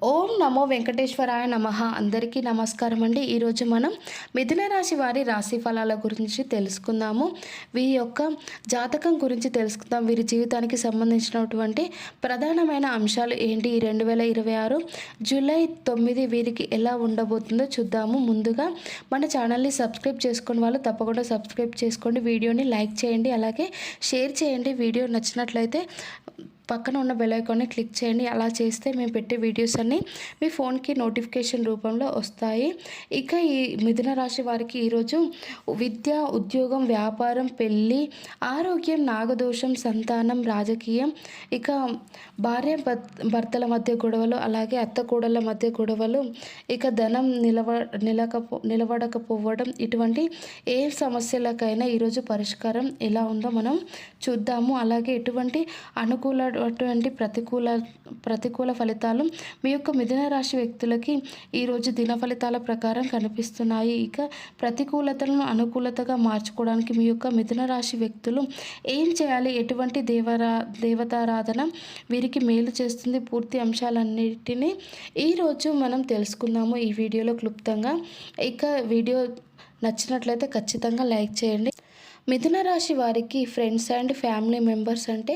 ఓం నమో వెంకటేశ్వరాయ నమః. అందరికీ నమస్కారం అండి. ఈరోజు మనం మిథున రాశి వారి రాశి ఫలాల గురించి తెలుసుకుందాము. వీరి యొక్క జాతకం గురించి తెలుసుకుందాం. వీరి జీవితానికి సంబంధించినటువంటి ప్రధానమైన అంశాలు ఏంటి, ఈ 2026 జూలై 9 వీరికి ఎలా ఉండబోతుందో చూద్దాము. ముందుగా మన ఛానల్ని సబ్స్క్రైబ్ చేసుకుని వాళ్ళు తప్పకుండా సబ్స్క్రైబ్ చేసుకోండి, వీడియోని లైక్ చేయండి, అలాగే షేర్ చేయండి. వీడియో నచ్చినట్లయితే పక్కన ఉన్న బెల్ ఐకాన్ని క్లిక్ చేయండి. అలా చేస్తే మేము పెట్టే వీడియోస్ అన్నీ మీ ఫోన్కి నోటిఫికేషన్ రూపంలో వస్తాయి. ఇక ఈ మిథున రాశి వారికి ఈరోజు విద్య, ఉద్యోగం, వ్యాపారం, పెళ్ళి, ఆరోగ్యం, నాగదోషం, సంతానం, రాజకీయం, ఇక భార్య భర్తల మధ్య గొడవలు, అలాగే అత్త కోడళ్ళ మధ్య గొడవలు, ఇక ధనం నిలబడకపోవడం, ఇటువంటి ఏ సమస్యలకైనా ఈరోజు పరిష్కారం ఎలా ఉందో మనం చూద్దాము. అలాగే ఎటువంటి ప్రతికూల ఫలితాలు మీ యొక్క మిథున రాశి వ్యక్తులకి ఈరోజు దిన ఫలితాల ప్రకారం కనిపిస్తున్నాయి. ఇక ప్రతికూలతలను అనుకూలతగా మార్చుకోవడానికి మీ యొక్క మిథున రాశి వ్యక్తులు ఏం చేయాలి, ఎటువంటి దేవతారాధన వీరికి మేలు చేస్తుంది, పూర్తి అంశాలన్నిటినీ ఈరోజు మనం తెలుసుకుందాము ఈ వీడియోలో క్లుప్తంగా. ఇక వీడియో నచ్చినట్లయితే ఖచ్చితంగా లైక్ చేయండి. మిథున రాశి వారికి ఫ్రెండ్స్ అండ్ ఫ్యామిలీ మెంబర్స్ అంటే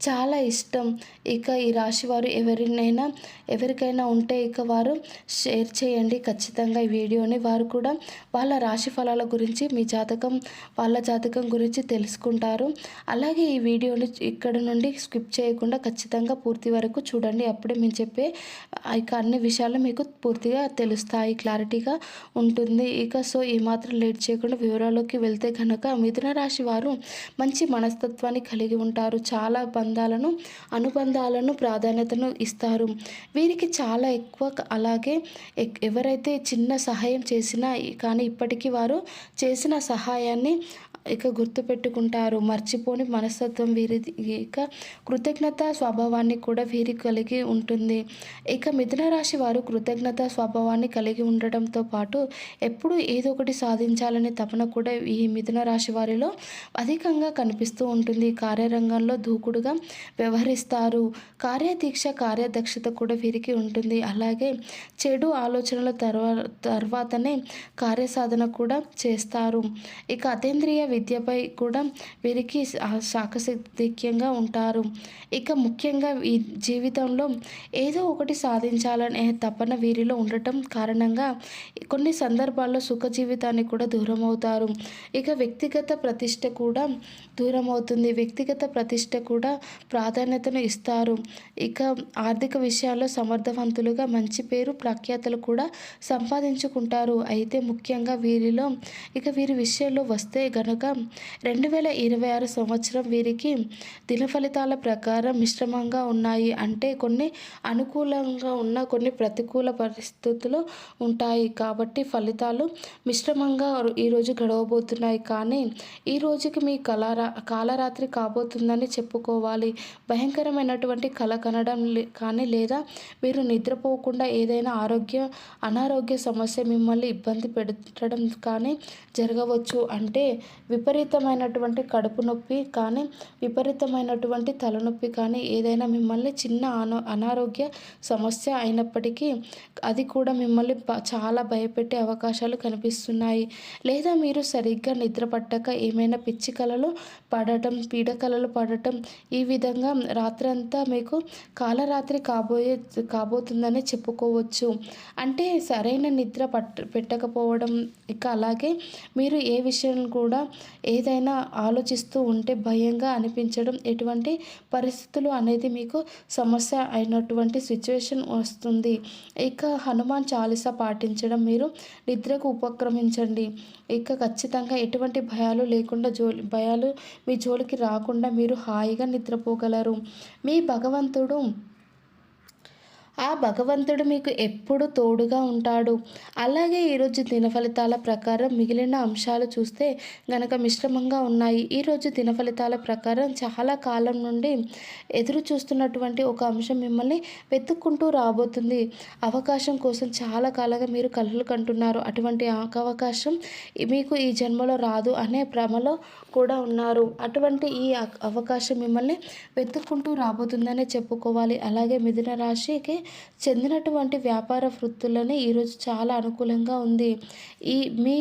చాలా ఇష్టం. ఇక ఈ రాశి వారు ఎవరికైనా ఉంటే ఇక వారు షేర్ చేయండి ఖచ్చితంగా ఈ వీడియోని. వారు కూడా వాళ్ళ రాశి ఫలాల గురించి వాళ్ళ జాతకం గురించి తెలుసుకుంటారు. అలాగే ఈ వీడియోని ఇక్కడ నుండి స్కిప్ చేయకుండా ఖచ్చితంగా పూర్తి వరకు చూడండి. అప్పుడే మేము చెప్పే ఇక అన్ని విషయాలు మీకు పూర్తిగా తెలుస్తాయి, క్లారిటీగా ఉంటుంది. ఇక సో ఏమాత్రం లేట్ చేయకుండా వివరాల్లోకి వెళ్తే కనుక మిథున రాశి వారు మంచి మనస్తత్వాన్ని కలిగి ఉంటారు. చాలా అనుబంధాలను ప్రాధాన్యతను ఇస్తారు. వీరికి చాలా ఎక్కువ, అలాగే ఎవరైతే చిన్న సహాయం చేసినా కానీ ఇప్పటికీ వారు చేసిన సహాయాన్ని ఇక గుర్తుపెట్టుకుంటారు. మర్చిపోని మనస్తత్వం వీరిది. ఇక కృతజ్ఞత స్వభావాన్ని కూడా వీరి కలిగి ఉంటుంది. ఇక మిథున రాశి వారు కృతజ్ఞత స్వభావాన్ని కలిగి ఉండడంతో పాటు ఎప్పుడూ ఏదో ఒకటి సాధించాలనే తపన కూడా ఈ మిథున రాశి వారిలో అధికంగా కనిపిస్తూ ఉంటుంది. కార్యరంగంలో దూకుడుగా వ్యవహరిస్తారు. కార్యదక్షత కూడా వీరికి ఉంటుంది. అలాగే చెడు ఆలోచనల తర్వాతనే కార్యసాధన కూడా చేస్తారు. ఇక అతీంద్రియ విద్యపై కూడా వీరికి శాకసిద్ధిక్యంగా ఉంటారు. ఇక ముఖ్యంగా ఈ జీవితంలో ఏదో ఒకటి సాధించాలనే తపన వీరిలో ఉండటం కారణంగా కొన్ని సందర్భాల్లో సుఖ జీవితాన్ని కూడా దూరం అవుతారు. ఇక వ్యక్తిగత ప్రతిష్ట కూడా దూరం అవుతుంది. వ్యక్తిగత ప్రతిష్ట కూడా ప్రాధాన్యతను ఇస్తారు. ఇక ఆర్థిక విషయాల్లో సమర్థవంతులుగా మంచి పేరు ప్రఖ్యాతలు కూడా సంపాదించుకుంటారు. అయితే ముఖ్యంగా వీరి విషయంలో వస్తే గనక 2026 సంవత్సరం వీరికి దిన ఫలితాల ప్రకారం మిశ్రమంగా ఉన్నాయి. అంటే కొన్ని అనుకూలంగా ఉన్న కొన్ని ప్రతికూల పరిస్థితులు ఉంటాయి. కాబట్టి ఫలితాలు మిశ్రమంగా ఈరోజు గడవబోతున్నాయి. కానీ ఈ రోజుకి మీ కాలరాత్రి కాబోతుందని చెప్పుకోవాలి. భయంకరమైనటువంటి కల కనడం కానీ లేదా మీరు నిద్రపోకుండా ఏదైనా అనారోగ్య సమస్య మిమ్మల్ని ఇబ్బంది పెట్టడం కానీ జరగవచ్చు. అంటే విపరీతమైనటువంటి కడుపు నొప్పి కానీ, విపరీతమైనటువంటి తలనొప్పి కానీ, ఏదైనా మిమ్మల్ని చిన్న అనారోగ్య సమస్య అయినప్పటికీ అది కూడా మిమ్మల్ని చాలా భయపెట్టే అవకాశాలు కనిపిస్తున్నాయి. లేదా మీరు సరిగ్గా నిద్ర పట్టక ఏమైనా పిచ్చి కలలు పడటం, పీడకలలు పడటం, ఈ విధంగా రాత్రంతా మీకు కాలరాత్రి కాబోతుందని చెప్పుకోవచ్చు. అంటే సరైన నిద్ర పెట్టకపోవడం, ఇక అలాగే మీరు ఏ విషయం కూడా ఏదైనా ఆలోచిస్తూ ఉంటే భయంగా అనిపించడం, ఎటువంటి పరిస్థితులు అనేది మీకు సమస్య అయినటువంటి సిచ్యువేషన్ వస్తుంది. ఇక హనుమాన్ చాలీసా పాటించడం, మీరు నిద్రకు ఉపక్రమించండి. ఇక ఖచ్చితంగా ఎటువంటి భయాలు లేకుండా భయాలు మీ జోలికి రాకుండా మీరు హాయిగా నిద్రపోగలరు. ఆ భగవంతుడు మీకు ఎప్పుడు తోడుగా ఉంటాడు. అలాగే ఈరోజు దిన ఫలితాల ప్రకారం మిగిలిన అంశాలు చూస్తే గనక మిశ్రమంగా ఉన్నాయి. ఈరోజు దిన ఫలితాల ప్రకారం చాలా కాలం నుండి ఎదురు చూస్తున్నటువంటి ఒక అంశం మిమ్మల్ని వెతుక్కుంటూ రాబోతుంది. అవకాశం కోసం చాలా కాలంగా మీరు కలలు కంటున్నారు. అటువంటి అవకాశం మీకు ఈ జన్మలో రాదు అనే భ్రమలో కూడా ఉన్నారు. అటువంటి ఈ అవకాశం మిమ్మల్ని వెతుక్కుంటూ రాబోతుందనే చెప్పుకోవాలి. అలాగే మిథున రాశికి చెందినటువంటి వ్యాపార వృత్తులని ఈరోజు చాలా అనుకూలంగా ఉంది. ఈ మీ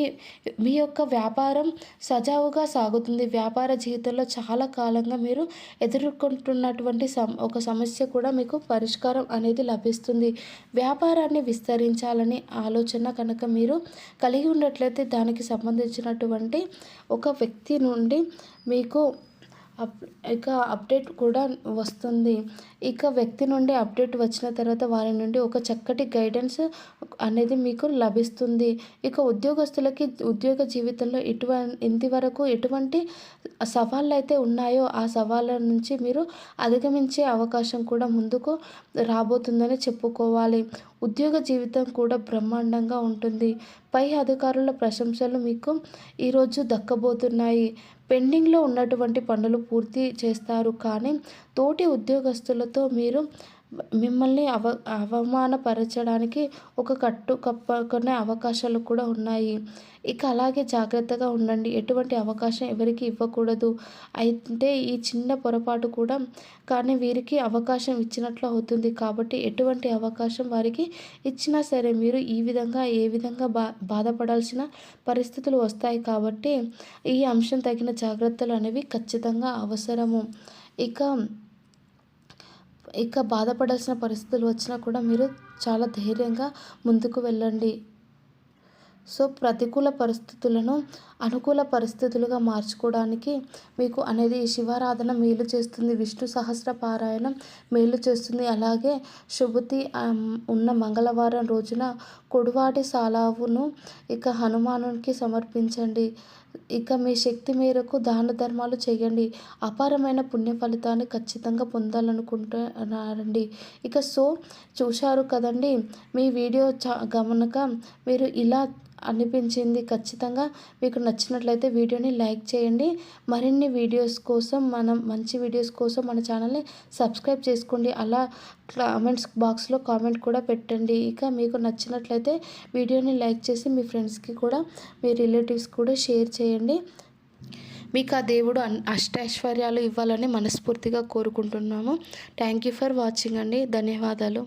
మీ యొక్క వ్యాపారం సజావుగా సాగుతుంది. వ్యాపార జీవితంలో చాలా కాలంగా మీరు ఎదుర్కొంటున్నటువంటి ఒక సమస్య కూడా మీకు పరిష్కారం అనేది లభిస్తుంది. వ్యాపారాన్ని విస్తరించాలని ఆలోచన కనుక మీరు కలిగి ఉన్నట్లయితే దానికి సంబంధించినటువంటి ఒక వ్యక్తి నుండి మీకు ఇక అప్డేట్ కూడా వస్తుంది. ఇక వ్యక్తి నుండి అప్డేట్ వచ్చిన తర్వాత వారి నుండి ఒక చక్కటి గైడెన్స్ అనేది మీకు లభిస్తుంది. ఇక ఉద్యోగస్తులకి ఉద్యోగ జీవితంలో ఇంతవరకు ఎటువంటి సవాళ్ళైతే ఉన్నాయో ఆ సవాళ్ళ నుంచి మీరు అధిగమించే అవకాశం కూడా ముందుకు రాబోతుందని చెప్పుకోవాలి. ఉద్యోగ జీవితం కూడా బ్రహ్మాండంగా ఉంటుంది. పై అధికారుల ప్రశంసలు మీకు ఈరోజు దక్కబోతున్నాయి. పెండింగ్లో ఉన్నటువంటి పనులు పూర్తి చేస్తారు. కానీ తోటి ఉద్యోగస్తులతో మీరు మిమ్మల్ని అవమానపరచడానికి ఒక కట్టు కప్పుకునే అవకాశాలు కూడా ఉన్నాయి. ఇక అలాగే జాగ్రత్తగా ఉండండి. ఎటువంటి అవకాశం ఎవరికి ఇవ్వకూడదు. అయితే ఈ చిన్న పొరపాటు కూడా కానీ వీరికి అవకాశం ఇచ్చినట్లు అవుతుంది. కాబట్టి ఎటువంటి అవకాశం వారికి ఇచ్చినా సరే మీరు ఏ విధంగా బాధపడాల్సిన పరిస్థితులు వస్తాయి. కాబట్టి ఈ అంశం తగిన జాగ్రత్తలు అనేవి ఖచ్చితంగా అవసరము. ఇక బాధపడాల్సిన పరిస్థితులు వచ్చినా కూడా మీరు చాలా ధైర్యంగా ముందుకు వెళ్ళండి. సో ప్రతికూల పరిస్థితులను అనుకూల పరిస్థితులుగా మార్చుకోవడానికి మీకు అనేది ఈ శివారాధన మేలు చేస్తుంది. విష్ణు సహస్ర పారాయణం మేలు చేస్తుంది. అలాగే శుభతి ఉన్న మంగళవారం రోజున కొడువాటి సాలావును ఇక హనుమానునికి సమర్పించండి. ఇక మీ శక్తి మేరకు దాన ధర్మాలు చేయండి. అపారమైన పుణ్య ఫలితాన్ని ఖచ్చితంగా పొందాలనుకుంటున్నారండి. చూశారు కదండి, మీ వీడియో గమనక మీరు ఇలా అనిపించింది. ఖచ్చితంగా మీకు నచ్చినట్లయితే వీడియోని లైక్ చేయండి. మరిన్ని వీడియోస్ కోసం మంచి వీడియోస్ కోసం మన ఛానల్ని సబ్స్క్రైబ్ చేసుకోండి. అలా కామెంట్స్ బాక్స్లో కామెంట్ కూడా పెట్టండి. ఇక మీకు నచ్చినట్లయితే వీడియోని లైక్ చేసి మీ ఫ్రెండ్స్కి కూడా మీ రిలేటివ్స్ కూడా షేర్ చేయండి. మీకు ఆ దేవుడు అష్టైశ్వర్యాలు ఇవ్వాలని మనస్ఫూర్తిగా కోరుకుంటున్నాము. థ్యాంక్ యూ ఫర్ వాచింగ్ అండి. ధన్యవాదాలు.